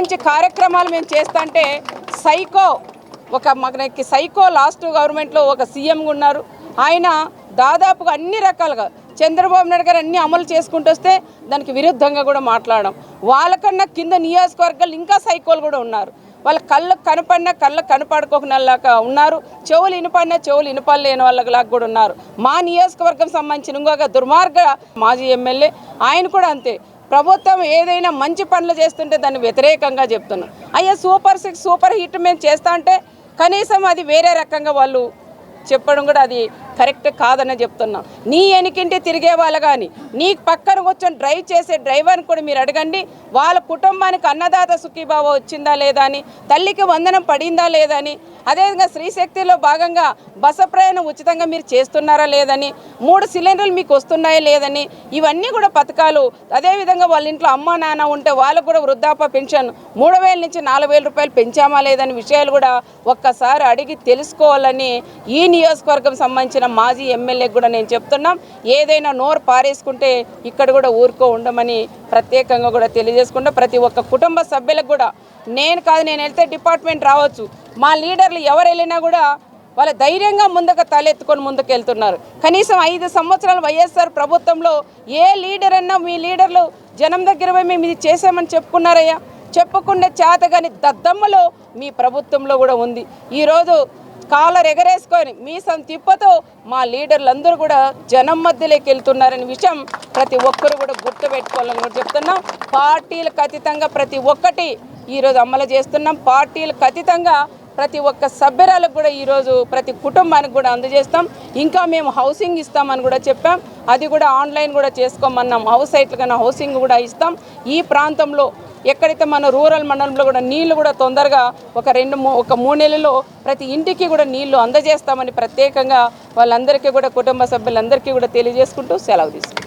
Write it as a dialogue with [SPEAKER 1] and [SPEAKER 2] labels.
[SPEAKER 1] మంచి కార్యక్రమాలు మేము చేస్తుంటే సైకో మనకి సైకో లాస్ట్ గవర్నమెంట్లో ఒక సీఎంగా ఉన్నారు. ఆయన దాదాపుగా అన్ని రకాలుగా చంద్రబాబు నాయుడు గారు అన్ని అమలు చేసుకుంటూ వస్తే దానికి విరుద్ధంగా కూడా మాట్లాడడం. వాళ్ళకన్నా కింద నియోజకవర్గాలు ఇంకా సైకోలు కూడా ఉన్నారు. వాళ్ళ కళ్ళకు కనపడినా కళ్ళకు కనపడుకోకనలాగా ఉన్నారు. చెవులు వినపడినా చెవులు వినపడలేని వాళ్ళలాగా కూడా ఉన్నారు. మా నియోజకవర్గం సంబంధించిన ఇంకొక దుర్మార్గ మాజీ ఎమ్మెల్యే ఆయన కూడా అంతే. ప్రభుత్వం ఏదైనా మంచి పనులు చేస్తుంటే దాన్ని వ్యతిరేకంగా చెప్తున్నాం. అయ్యా సూపర్ 6 సూపర్ హిట్ మేము చేస్తా అంటే కనీసం అది వేరే రకంగా వాళ్ళు చెప్పడం కూడా అది కరెక్ట్ కాదని చెప్తున్నాం. నీ ఎనికింటి తిరిగే వాళ్ళు కానీ నీ పక్కన కూర్చొని డ్రైవ్ చేసే డ్రైవర్ని కూడా మీరు అడగండి. వాళ్ళ కుటుంబానికి అన్నదాత సుఖీభావ వచ్చిందా లేదా అని, తల్లికి వందనం పడిందా లేదని, అదేవిధంగా స్త్రీశక్తిలో భాగంగా బస ప్రయాణం ఉచితంగా మీరు చేస్తున్నారా లేదని, 3 సిలిండర్లు మీకు వస్తున్నాయా లేదని, ఇవన్నీ కూడా పథకాలు. అదేవిధంగా వాళ్ళ ఇంట్లో అమ్మ నాన్న ఉంటే వాళ్ళకు కూడా వృద్ధాప్య పెన్షన్ 3000 నుంచి 4000 రూపాయలు పెంచామా లేదని విషయాలు కూడా ఒక్కసారి అడిగి తెలుసుకోవాలని ఈ నియోజకవర్గం సంబంధించిన మాజీ ఎమ్మెల్యేకి కూడా నేను చెప్తున్నాం. ఏదైనా నోరు పారేసుకుంటే ఇక్కడ కూడా ఊరుకో ఉండమని ప్రత్యేకంగా కూడా తెలియజేసుకుంటా. ప్రతి ఒక్క కుటుంబ సభ్యులకు కూడా నేను వెళ్తే డిపార్ట్మెంట్ రావచ్చు, మా లీడర్లు ఎవరు వెళ్ళినా కూడా వాళ్ళ ధైర్యంగా ముందుకు తలెత్తుకొని ముందుకు వెళ్తున్నారు. కనీసం 5 సంవత్సరాలు వైఎస్ఆర్ ప్రభుత్వంలో ఏ లీడర్ అన్నా మీ లీడర్లు జనం దగ్గర పోయి మేము ఇది చేసామని చెప్పుకున్నారయ్యా? చెప్పుకునే చేతగాని దద్దమ్మలో మీ ప్రభుత్వంలో కూడా ఉంది. ఈరోజు కాలర్ ఎగరేసుకొని మీసం తిప్పతో మా లీడర్లందరూ కూడా జనం మధ్యలోకి వెళ్తున్నారనే విషయం ప్రతి ఒక్కరు కూడా గుర్తుపెట్టుకోవాలని కూడా చెప్తున్నాం. పార్టీలకు అతీతంగా ప్రతి ఒక్కటి ఈరోజు అమలు చేస్తున్నాం. పార్టీలకు అతీతంగా ప్రతి ఒక్క సభ్యురాలకు కూడా ఈరోజు ప్రతి కుటుంబానికి కూడా అందజేస్తాం. ఇంకా మేము హౌసింగ్ ఇస్తామని కూడా చెప్పాం. అది కూడా ఆన్లైన్ కూడా చేసుకోమన్నాం. హౌస్ సైట్లు కన్నా హౌసింగ్ కూడా ఇస్తాం. ఈ ప్రాంతంలో ఎక్కడైతే మన రూరల్ మండలంలో కూడా నీళ్లు కూడా తొందరగా ఒక 3 నెలల్లో ప్రతి ఇంటికి కూడా నీళ్లు అందజేస్తామని ప్రత్యేకంగా వాళ్ళందరికీ కూడా కుటుంబ సభ్యులందరికీ కూడా తెలియజేసుకుంటూ సెలవు తీసుకుంటాం.